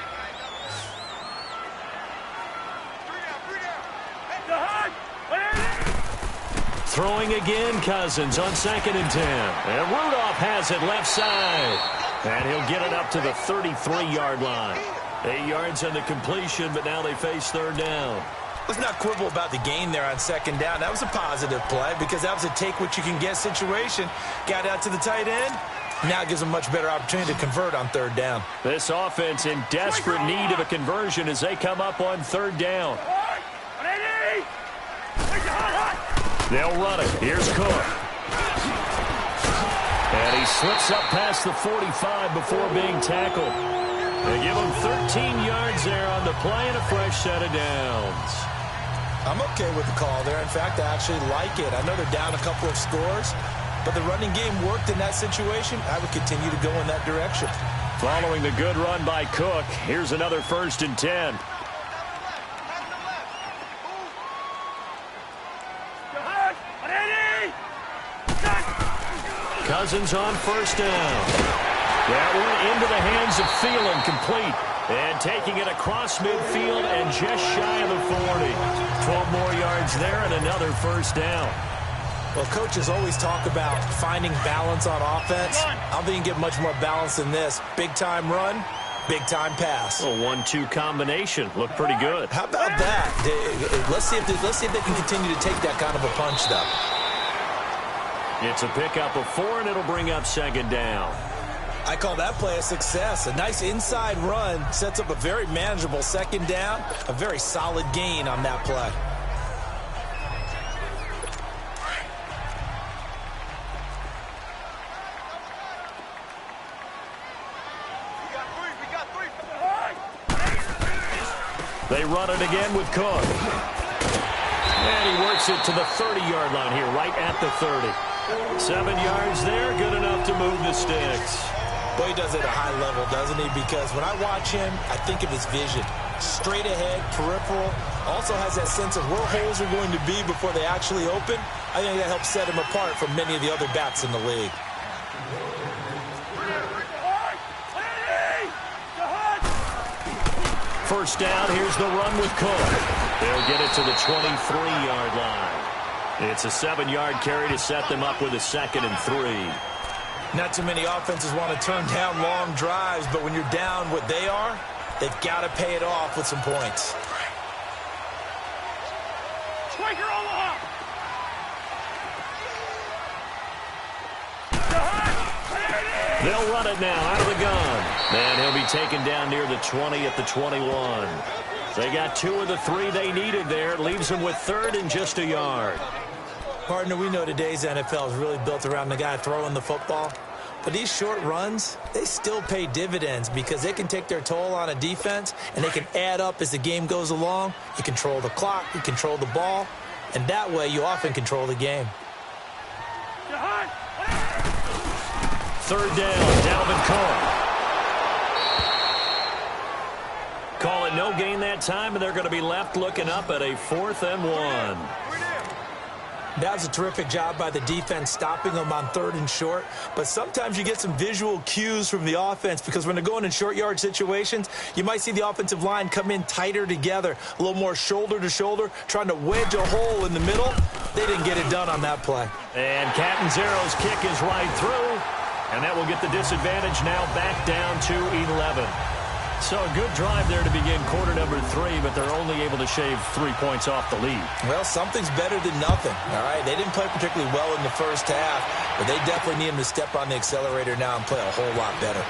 Throwing again, Cousins on 2nd and 10. And Rudolph has it left side. And he'll get it up to the 33-yard line. 8 yards on the completion, but now they face third down. Let's not quibble about the gain there on 2nd down. That was a positive play because that was a take-what-you-can-get situation. Got out to the tight end. Now it gives them much better opportunity to convert on 3rd down. This offense in desperate need of a conversion as they come up on 3rd down. They'll run it. Here's Cook. And he slips up past the 45 before being tackled. They give him 13 yards there on the play and a fresh set of downs. I'm okay with the call there. In fact, I actually like it. I know they're down a couple of scores, but the running game worked in that situation. I would continue to go in that direction. Following the good run by Cook, here's another 1st and 10. Cousins on 1st down. That went into the hands of Thielen, complete. And taking it across midfield and just shy of the 40. 12 more yards there and another 1st down. Well, coaches always talk about finding balance on offense. I don't think you can get much more balance than this. Big-time run, big-time pass. A 1-2 combination. Looked pretty good. How about that? Let's see if they can continue to take that kind of a punch, though. It's a pickup of 4, and it'll bring up 2nd down. I call that play a success. A nice inside run sets up a very manageable 2nd down. A very solid gain on that play. They run it again with Cook. And he works it to the 30-yard line here, right at the 30. 7 yards there, good enough to move the sticks. Boy, he does it at a high level, doesn't he? Because when I watch him, I think of his vision. Straight ahead, peripheral. Also has that sense of where holes are going to be before they actually open. I think that helps set him apart from many of the other backs in the league. First down, here's the run with Cook. They'll get it to the 23-yard line. It's a 7-yard carry to set them up with a 2nd and 3. Not too many offenses want to turn down long drives, but when you're down what they are, they've got to pay it off with some points. They'll run it now out of the gun. And he'll be taken down near the 20 at the 21. They got 2 of the 3 they needed there. It leaves them with 3rd and just a yard. Partner, we know today's NFL is really built around the guy throwing the football. But these short runs, they still pay dividends because they can take their toll on a defense and they can add up as the game goes along. You control the clock, you control the ball, and that way you often control the game. 3rd down, Dalvin Cook. Call it no gain that time, and they're going to be left looking up at a 4th and 1. That was a terrific job by the defense stopping them on 3rd and short. But sometimes you get some visual cues from the offense because when they're going in short yard situations, you might see the offensive line come in tighter together, a little more shoulder to shoulder, trying to wedge a hole in the middle. They didn't get it done on that play. And Catanzaro's kick is right through. And that will get the disadvantage now back down to 11. So a good drive there to begin quarter number 3, but they're only able to shave 3 points off the lead. Well, something's better than nothing, all right? They didn't play particularly well in the first half, but they definitely need him to step on the accelerator now and play a whole lot better.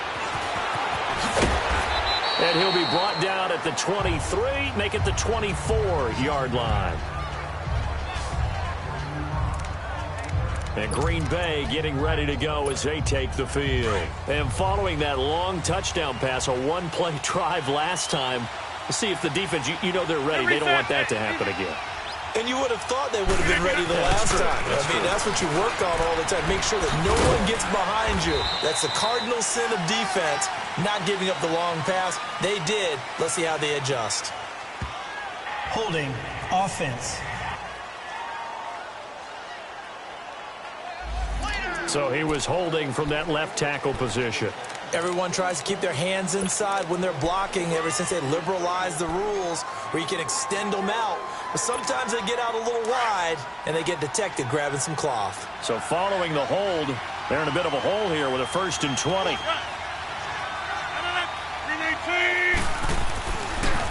And he'll be brought down at the 23, make it the 24-yard line. And Green Bay getting ready to go as they take the field. And following that long touchdown pass, a one-play drive last time, let's see if the defense, you know they're ready. They don't want that to happen again. And you would have thought they would have been ready the last time. That's what you work on all the time. Make sure that no one gets behind you. That's the cardinal sin of defense, not giving up the long pass. They did. Let's see how they adjust. Holding offense. So he was holding from that left tackle position. Everyone tries to keep their hands inside when they're blocking ever since they liberalized the rules where you can extend them out. But sometimes they get out a little wide and they get detected grabbing some cloth. So following the hold, they're in a bit of a hole here with a 1st and 20.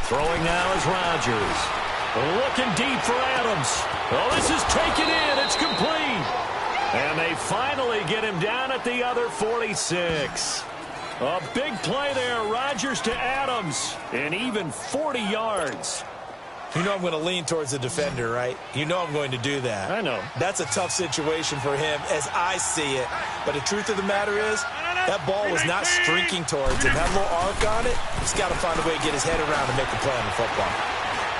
Throwing now is Rodgers. Looking deep for Adams. Oh, this is taken in. It's complete. And they finally get him down at the other 46. A big play there. Rodgers to Adams. And even 40 yards. You know I'm going to lean towards the defender, right? You know I'm going to do that. I know. That's a tough situation for him as I see it. But the truth of the matter is, that ball was not streaking towards him. Had a little arc on it. He's got to find a way to get his head around and make a play on the football.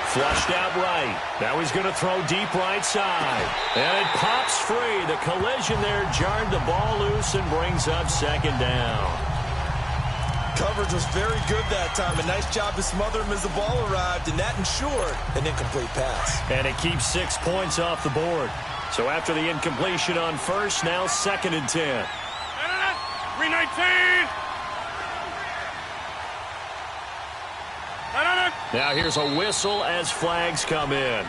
Flushed out right. Now he's going to throw deep right side. And it pops free. The collision there jarred the ball loose and brings up 2nd down. Coverage was very good that time. A nice job to smother him as the ball arrived, and that ensured an incomplete pass. And it keeps 6 points off the board. So after the incompletion on 1st, now 2nd and 10. 319. Now here's a whistle as flags come in.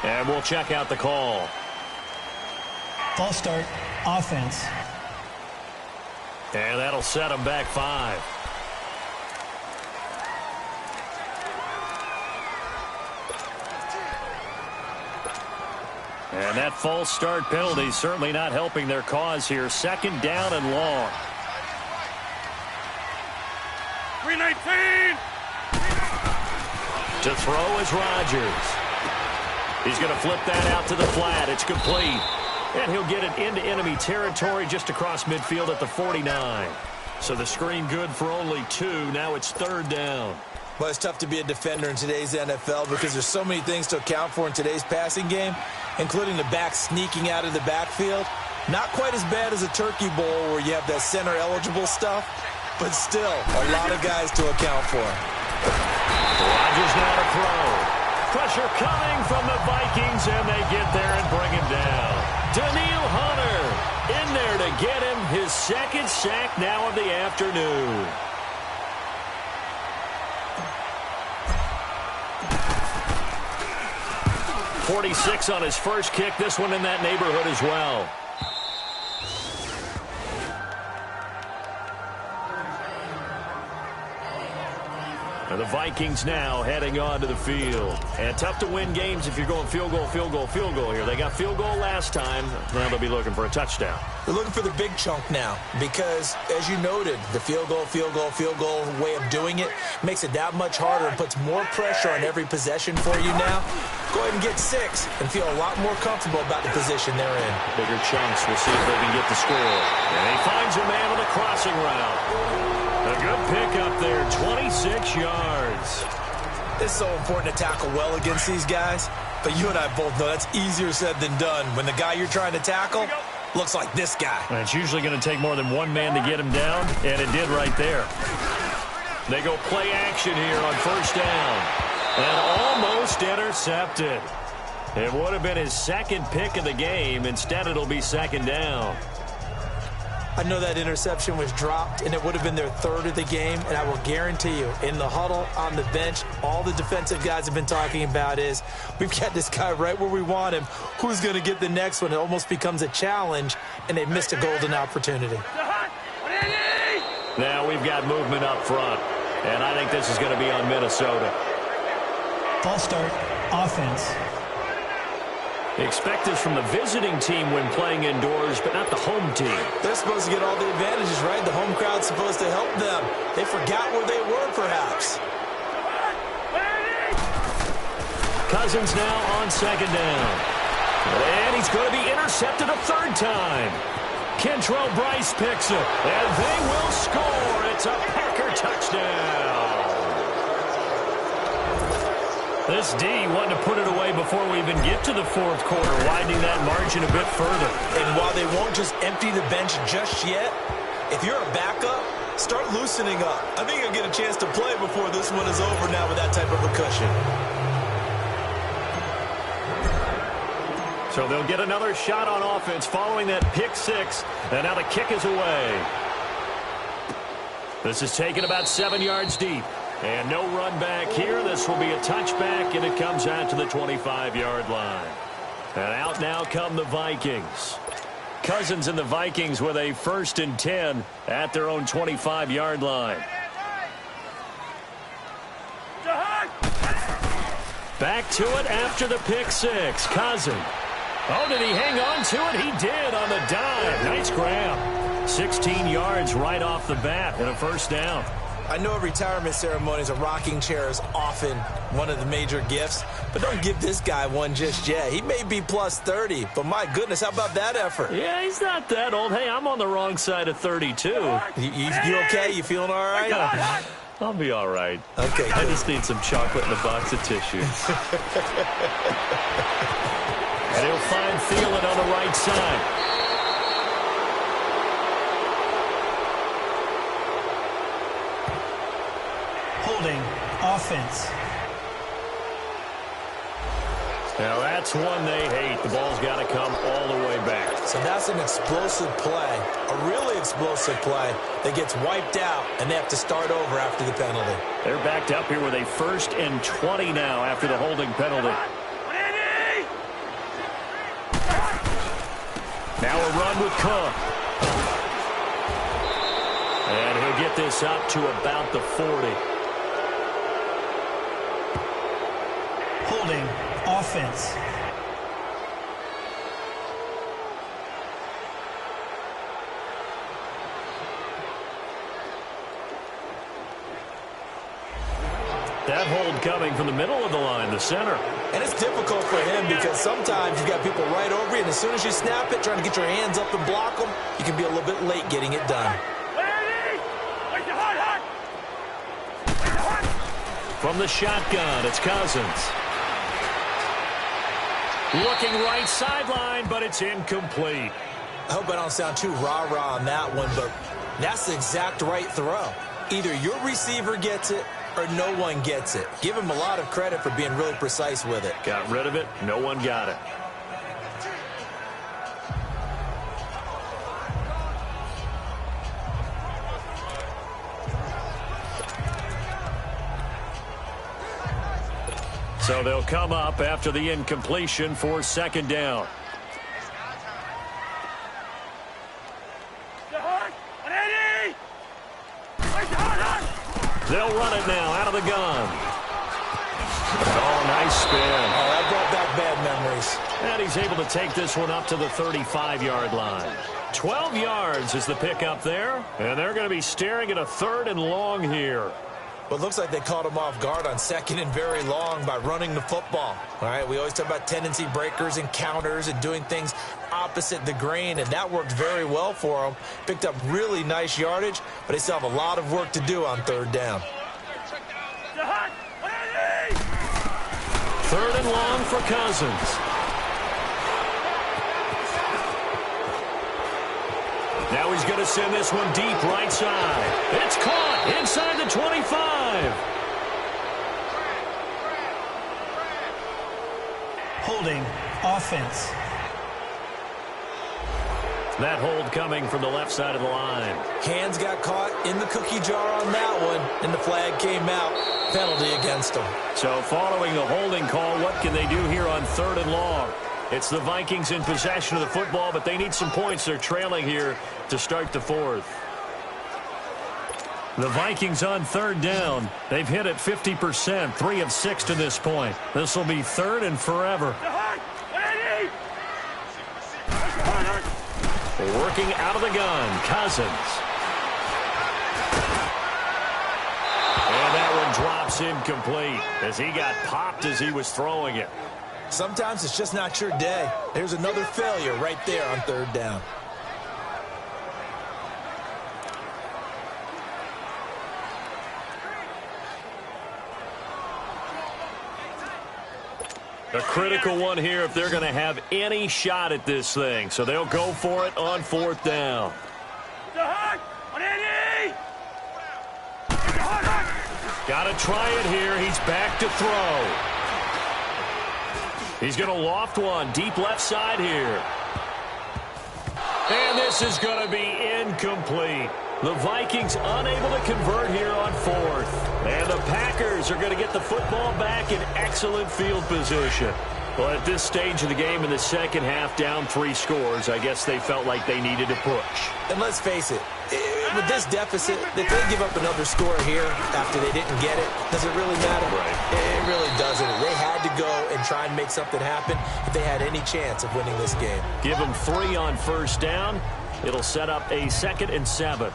And we'll check out the call. False start, offense. And that'll set them back 5. And that false start penalty certainly not helping their cause here. 2nd down and long. 319. To throw is Rodgers. He's going to flip that out to the flat. It's complete. And he'll get it into enemy territory just across midfield at the 49. So the screen good for only 2. Now it's 3rd down. Well, it's tough to be a defender in today's NFL because there's so many things to account for in today's passing game, including the back sneaking out of the backfield. Not quite as bad as a turkey bowl where you have that center-eligible stuff, but still a lot of guys to account for. Rodgers now to throw. Pressure coming from the Vikings, and they get there and bring him down. Danielle Hunter in there to get him his 2nd sack now of the afternoon. .46 on his first kick. This one in that neighborhood as well. And the Vikings now heading on to the field. And tough to win games if you're going field goal, field goal, field goal here. They got field goal last time. Now they'll be looking for a touchdown. They're looking for the big chunk now because, as you noted, the field goal way of doing it makes it that much harder and puts more pressure on every possession for you now. Go ahead and get 6 and feel a lot more comfortable about the position they're in. Bigger chunks. We'll see if they can get the score. And he finds a man on the crossing route. A good pickup there, 26 yards. It's so important to tackle well against these guys, but you and I both know that's easier said than done when the guy you're trying to tackle looks like this guy. And it's usually going to take more than one man to get him down, and it did right there. They go play action here on 1st down, and almost intercepted. It would have been his 2nd pick of the game. Instead, it'll be 2nd down. I know that interception was dropped, and it would have been their 3rd of the game, and I will guarantee you, in the huddle, on the bench, all the defensive guys have been talking about is, we've got this guy right where we want him. Who's going to get the next one? It almost becomes a challenge, and they missed a golden opportunity. Now we've got movement up front. And I think this is going to be on Minnesota. False start, offense. Expect this from the visiting team when playing indoors, but not the home team. They're supposed to get all the advantages, right? The home crowd's supposed to help them. They forgot where they were, perhaps. Cousins now on second down. And he's going to be intercepted a third time. Kentrell Bryce picks it, and they will score. It's a Packer touchdown. This D wanted to put it away before we even get to the fourth quarter, widening that margin a bit further. And while they won't just empty the bench just yet, if you're a backup, start loosening up. I think you'll get a chance to play before this one is over now with that type of a cushion. So they'll get another shot on offense following that pick six, and now the kick is away. This is taken about 7 yards deep. And no run back here. This will be a touchback, and it comes out to the 25-yard line. And out now come the Vikings. Cousins and the Vikings with a 1st and 10 at their own 25-yard line. Back to it after the pick six. Cousins. Oh, did he hang on to it? He did on the dive. Nice grab. 16 yards right off the bat and a 1st down. I know at retirement ceremonies, a rocking chair is often one of the major gifts, but don't give this guy one just yet. He may be plus 30, but my goodness, how about that effort? Yeah, he's not that old. Hey, I'm on the wrong side of 32. You okay? You feeling all right? I'll be all right. Okay, I just need some chocolate and a box of tissues. And he'll find Thielen on the right side. Holding, offense. Now that's one they hate. The ball's got to come all the way back. So that's an explosive play, a really explosive play that gets wiped out, and they have to start over after the penalty. They're backed up here with a 1st and 20 now after the holding penalty. Now a run with Cook. And he'll get this up to about the 40. Holding, offense. That hold coming from the middle of the line, the center. And it's difficult for him because sometimes you've got people right over you, and as soon as you snap it, trying to get your hands up and block them, you can be a little bit late getting it done. From the shotgun, it's Cousins. Looking right sideline, but it's incomplete. I hope I don't sound too rah-rah on that one, but that's the exact right throw. Either your receiver gets it or no one gets it. Give him a lot of credit for being really precise with it. Got rid of it. No one got it. So they'll come up after the incompletion for 2nd down. They'll run it now out of the gun. Oh, nice spin. Oh, that brought back bad memories. And he's able to take this one up to the 35-yard line. 12 yards is the pickup there. And they're going to be staring at a 3rd and long here. But it looks like they caught him off guard on 2nd and very long by running the football. All right, we always talk about tendency breakers and counters and doing things opposite the grain, and that worked very well for them. Picked up really nice yardage, but they still have a lot of work to do on 3rd down. 3rd and long for Cousins. Now he's going to send this one deep right side. It's caught inside the 25. Holding, offense. That hold coming from the left side of the line. Hands got caught in the cookie jar on that one, and the flag came out. Penalty against them. So following the holding call, what can they do here on 3rd and long? It's the Vikings in possession of the football, but they need some points. They're trailing here to start the 4th. The Vikings on third down. They've hit it 50%, 3 of 6 to this point. This will be third and forever. Working out of the gun, Cousins. And that one drops incomplete as he got popped as he was throwing it. Sometimes it's just not your day. There's another failure right there on third down. A critical one here if they're going to have any shot at this thing. So they'll go for it on fourth down. Got to try it here. He's back to throw. He's going to loft one deep left side here. And this is going to be incomplete. The Vikings unable to convert here on fourth. And the Packers are going to get the football back in excellent field position. Well, at this stage of the game in the second half, down 3 scores, I guess they felt like they needed to push. And let's face it, with this deficit, if they give up another score here after they didn't get it, does it really matter? Right. It really doesn't. They had to go and try and make something happen if they had any chance of winning this game. Give them 3 on first down. It'll set up a 2nd and 7.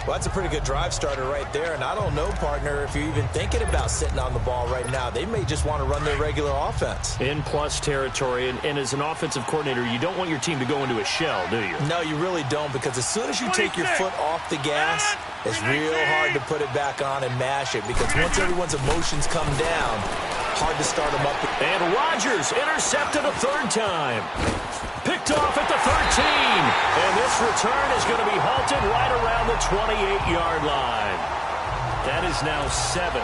Well, that's a pretty good drive starter right there. And I don't know, partner, if you're even thinking about sitting on the ball right now. They may just want to run their regular offense. In plus territory. And as an offensive coordinator, you don't want your team to go into a shell, do you? No, you really don't, because as soon as you take your foot off the gas, it's real hard to put it back on and mash it, because once everyone's emotions come down, hard to start them up. And Rodgers intercepted a 3rd time. Picked off at the 13. And this return is going to be halted right around the 28-yard line. That is now 7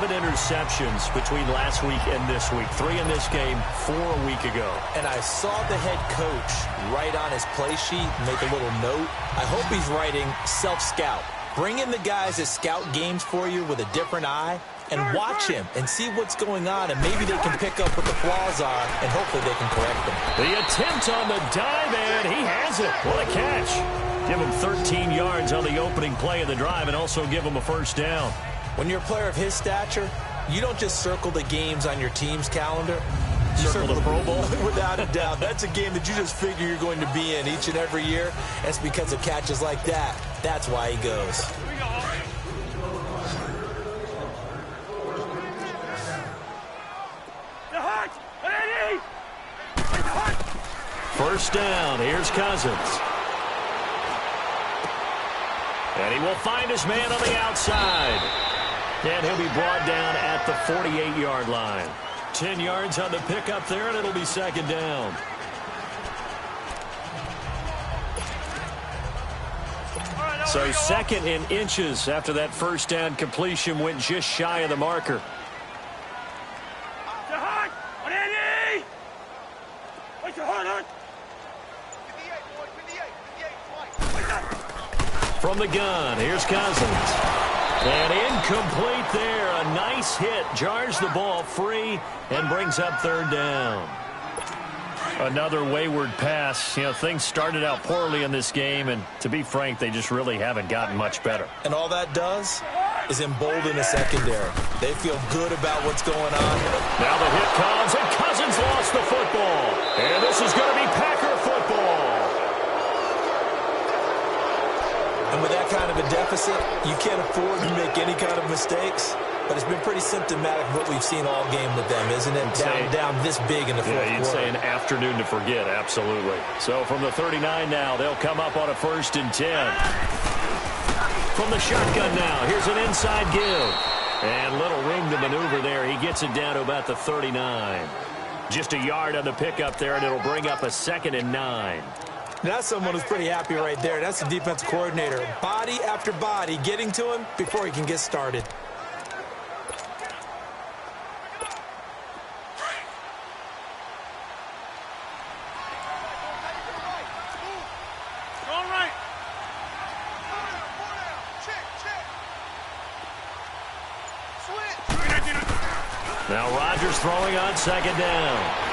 interceptions between last week and this week. 3 in this game, 4 a week ago. And I saw the head coach write on his play sheet, make a little note. I hope he's writing self-scout. Bring in the guys that scout games for you with a different eye, and watch him and see what's going on, and maybe they can pick up what the flaws are, and hopefully they can correct them. The attempt on the dive, and he has it. What a catch. Give him 13 yards on the opening play of the drive and also give him a first down. When you're a player of his stature, you don't just circle the games on your team's calendar. You circle the Pro Bowl? Without a doubt. That's a game that you just figure you're going to be in each and every year. That's because of catches like that. That's why he goes. First down. Here's Cousins. And he will find his man on the outside. And he'll be brought down at the 48-yard line. 10 yards on the pickup there, and it'll be 2nd down. So 2nd in inches after that first down completion went just shy of the marker. From the gun, here's Cousins. And incomplete there. A nice hit. Jars the ball free and brings up 3rd down. Another wayward pass. You know, things started out poorly in this game, and to be frank, they just really haven't gotten much better. And all that does is embolden the secondary. They feel good about what's going on. Now the hit comes, and Cousins lost the football. And this is going to be Packer football. And with that kind of a deficit, you can't afford to make any kind of mistakes. But it's been pretty symptomatic of what we've seen all game with them, isn't it? Down this big in the fourth quarter. You'd say an afternoon to forget, absolutely. So from the 39 now, they'll come up on a 1st and 10. From the shotgun now, here's an inside give. And little room to maneuver there. He gets it down to about the 39. Just a yard on the pickup there, and it'll bring up a 2nd and 9. That's someone who's pretty happy right there. That's the defensive coordinator. Body after body, getting to him before he can get started. Now Rodgers throwing on 2nd down.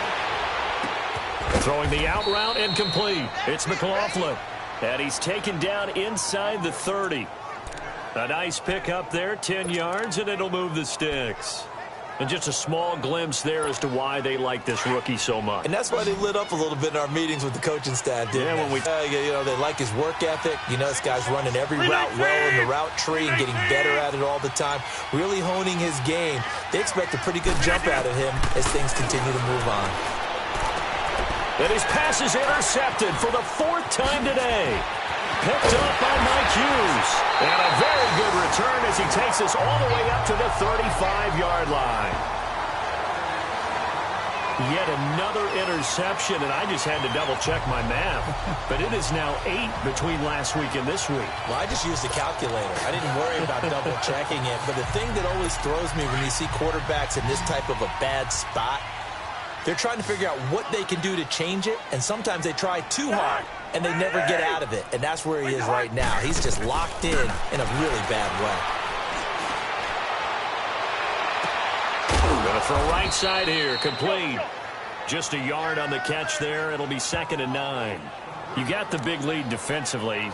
Throwing the out route and complete. It's McLaughlin. And he's taken down inside the 30. A nice pick up there, 10 yards, and it'll move the sticks. And just a small glimpse there as to why they like this rookie so much. And that's why they lit up a little bit in our meetings with the coaching staff, didn't they? They like his work ethic. This guy's running every route well in the route tree and getting better at it all the time, really honing his game. They expect a pretty good jump out of him as things continue to move on. And his pass is intercepted for the 4th time today. Picked up by Mike Hughes. And a very good return as he takes us all the way up to the 35-yard line. Yet another interception, and I just had to double-check my math. But it is now 8 between last week and this week. Well, I just used the calculator. I didn't worry about double-checking it. But the thing that always throws me when you see quarterbacks in this type of a bad spot, they're trying to figure out what they can do to change it, and sometimes they try too hard, and they never get out of it. And that's where he is right now. He's just locked in a really bad way. Going to throw right side here, complete. Just a yard on the catch there. It'll be 2nd and 9. You got the big lead defensively,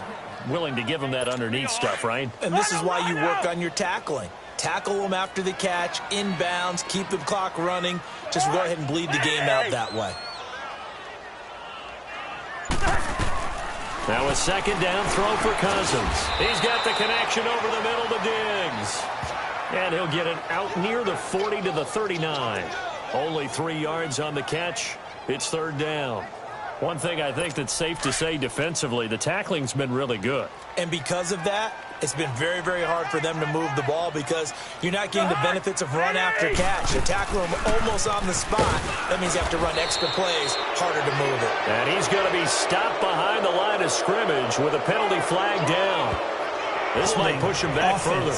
willing to give him that underneath stuff, right? And this is why you work on your tackling. Tackle them after the catch, inbounds, keep the clock running. Just go ahead and bleed the game out that way. Now a 2nd down throw for Cousins. He's got the connection over the middle to Diggs. And he'll get it out near the 40 to the 39. Only 3 yards on the catch. It's 3rd down. One thing I think that's safe to say defensively, the tackling's been really good. And because of that, it's been very, very hard for them to move the ball because you're not getting the benefits of run after catch. They tackle him almost on the spot. That means you have to run extra plays, harder to move it. And he's going to be stopped behind the line of scrimmage with a penalty flag down. This might push him back further.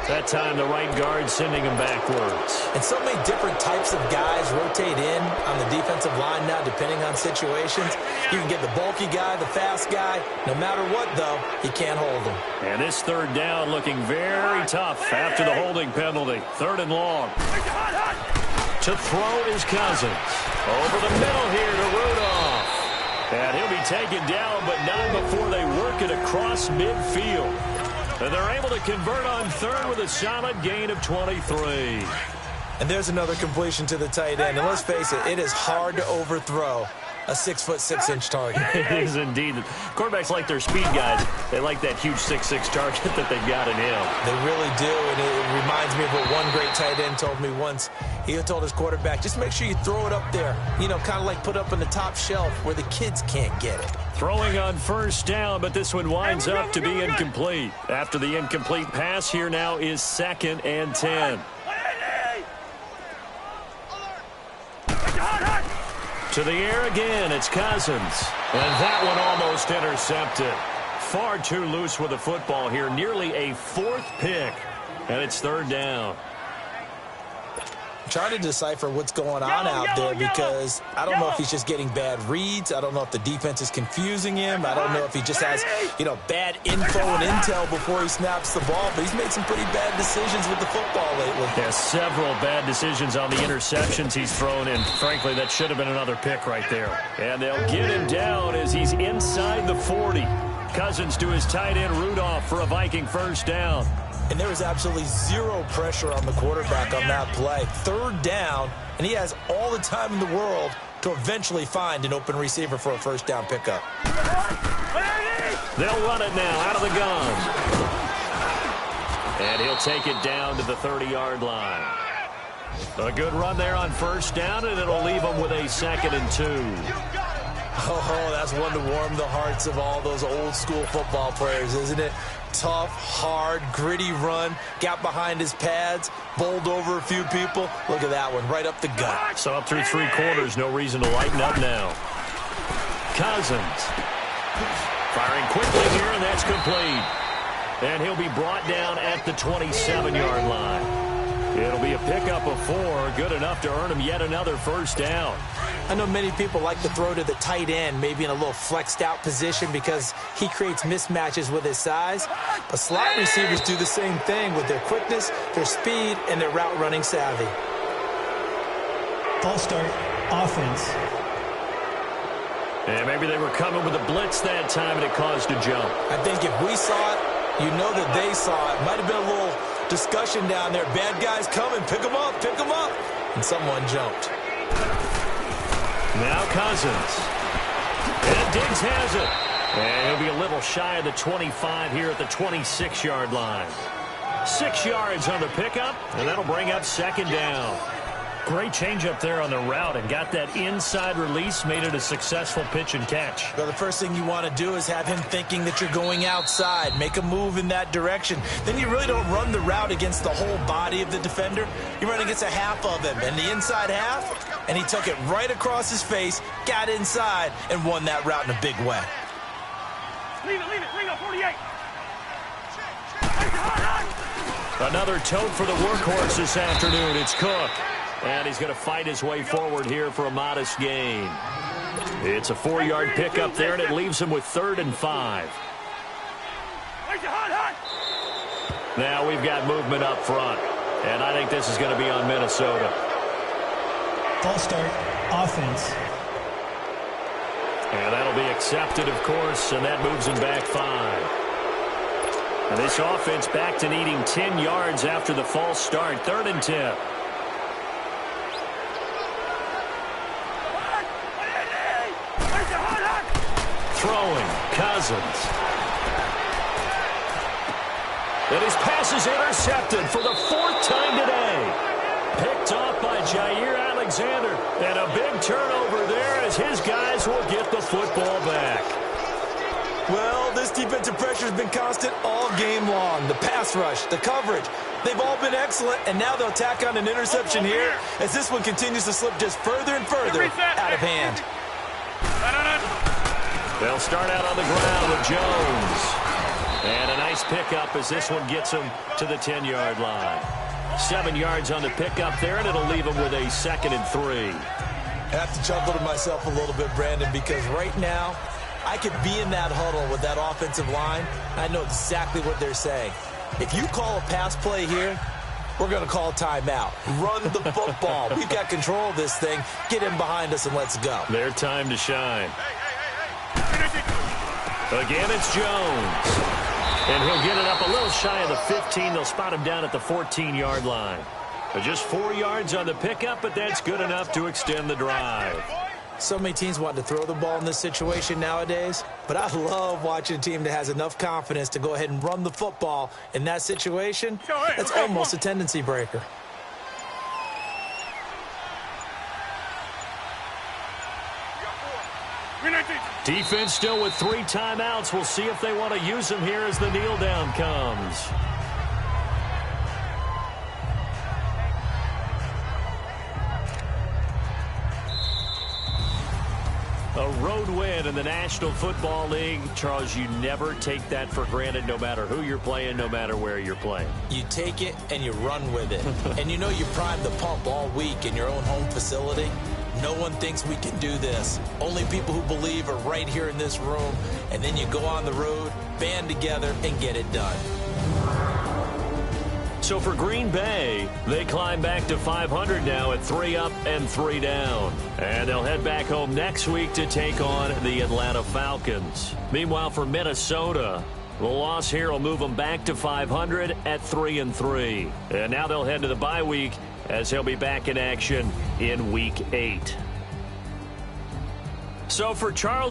That time the right guard sending him backwards. And so many different types of guys rotate in on the defensive line now depending on situations. You can get the bulky guy, the fast guy. No matter what, though, he can't hold him. And this 3rd down looking very tough after the holding penalty. 3rd and long. To throw is Cousins. Over the middle here to Rudolph. And he'll be taken down, but not before they work it across midfield. And they're able to convert on 3rd with a solid gain of 23. And there's another completion to the tight end. And let's face it, it is hard to overthrow a 6'6" target. It is indeed. Quarterbacks like their speed guys. They like that huge 6'6" target that they've got in him. They really do, and it reminds me of what one great tight end told me once. He told his quarterback, just make sure you throw it up there, kind of like put up on the top shelf where the kids can't get it. Throwing on 1st down, but this one winds up to be incomplete. After the incomplete pass, here now is 2nd and 10. To the air again, it's Cousins. And that one almost intercepted. Far too loose with the football here. Nearly a 4th pick. And it's 3rd down. I'm trying to decipher what's going on out there because I don't know if he's just getting bad reads. I don't know if the defense is confusing him. I don't know if he just has, bad info and intel before he snaps the ball. But he's made some pretty bad decisions with the football lately. Yeah, several bad decisions on the interceptions he's thrown in. Frankly, that should have been another pick right there. And they'll get him down as he's inside the 40. Cousins to his tight end Rudolph for a Viking 1st down. And there was absolutely zero pressure on the quarterback on that play. 3rd down, and he has all the time in the world to eventually find an open receiver for a 1st down pickup. They'll run it now out of the gun. And he'll take it down to the 30-yard line. A good run there on 1st down, and it'll leave them with a 2nd and 2. Oh, that's one to warm the hearts of all those old-school football players, isn't it? Tough, hard, gritty run, got behind his pads, bowled over a few people. Look at that one, right up the gut. So up through 3 quarters, no reason to lighten up now. Cousins firing quickly here, and that's complete. And he'll be brought down at the 27-yard line. It'll be a pickup of 4, good enough to earn him yet another 1st down. I know many people like to throw to the tight end, maybe in a little flexed out position because he creates mismatches with his size. But slot receivers do the same thing with their quickness, their speed, and their route running savvy. False start, offense. And maybe they were coming with a blitz that time, and it caused a jump. I think if we saw it, you know that they saw it. Might have been a little discussion down there. Bad guys coming. Pick them up. Pick them up. And someone jumped. Now Cousins. And Diggs has it. And he'll be a little shy of the 25 here at the 26-yard line. 6 yards on the pickup, and that'll bring up second down. Great change up there on the route and got that inside release, made it a successful pitch and catch. Well, the first thing you want to do is have him thinking that you're going outside. Make a move in that direction. Then you really don't run the route against the whole body of the defender. You run against a half of him, and the inside half, and he took it right across his face, got inside, and won that route in a big way. Leave it, bring up 48. Another tote for the workhorse this afternoon. It's Cook. And he's going to fight his way forward here for a modest gain. It's a 4-yard pickup there, and it leaves him with 3rd and 5. Now we've got movement up front, and I think this is going to be on Minnesota. False start, offense. And that'll be accepted, of course, and that moves him back 5. And this offense back to needing 10 yards after the false start. 3rd and 10. Throwing, Cousins. And his pass is intercepted for the 4th time today. Picked off by Jair Alexander. And a big turnover there as his guys will get the football back. Well, this defensive pressure has been constant all game long. The pass rush, the coverage, they've all been excellent, and now they'll tack on an interception here as this one continues to slip just further and further out of hand. They'll start out on the ground with Jones. And a nice pickup as this one gets him to the 10-yard line. 7 yards on the pickup there, and it'll leave him with a 2nd and 3. I have to chuckle to myself a little bit, Brandon, because right now I could be in that huddle with that offensive line. I know exactly what they're saying. If you call a pass play here, we're going to call timeout. Run the football. We've got control of this thing. Get in behind us and let's go. Their time to shine. Again, it's Jones. And he'll get it up a little shy of the 15. They'll spot him down at the 14-yard line. Just 4 yards on the pickup, but that's good enough to extend the drive. So many teams want to throw the ball in this situation nowadays, but I love watching a team that has enough confidence to go ahead and run the football in that situation. That's almost a tendency breaker. Defense still with 3 timeouts. We'll see if they want to use them here as the kneel down comes. A road win in the National Football League. Charles, you never take that for granted no matter who you're playing, no matter where you're playing. You take it and you run with it. And you know you primed the pump all week in your own home facility. No one thinks we can do this. Only people who believe are right here in this room. And then you go on the road, band together, and get it done. So for Green Bay, they climb back to 500 now at 3 up and 3 down. And they'll head back home next week to take on the Atlanta Falcons. Meanwhile, for Minnesota, the loss here will move them back to 500 at 3 and 3. And now they'll head to the bye week as they'll be back in action in Week 8. So for Charles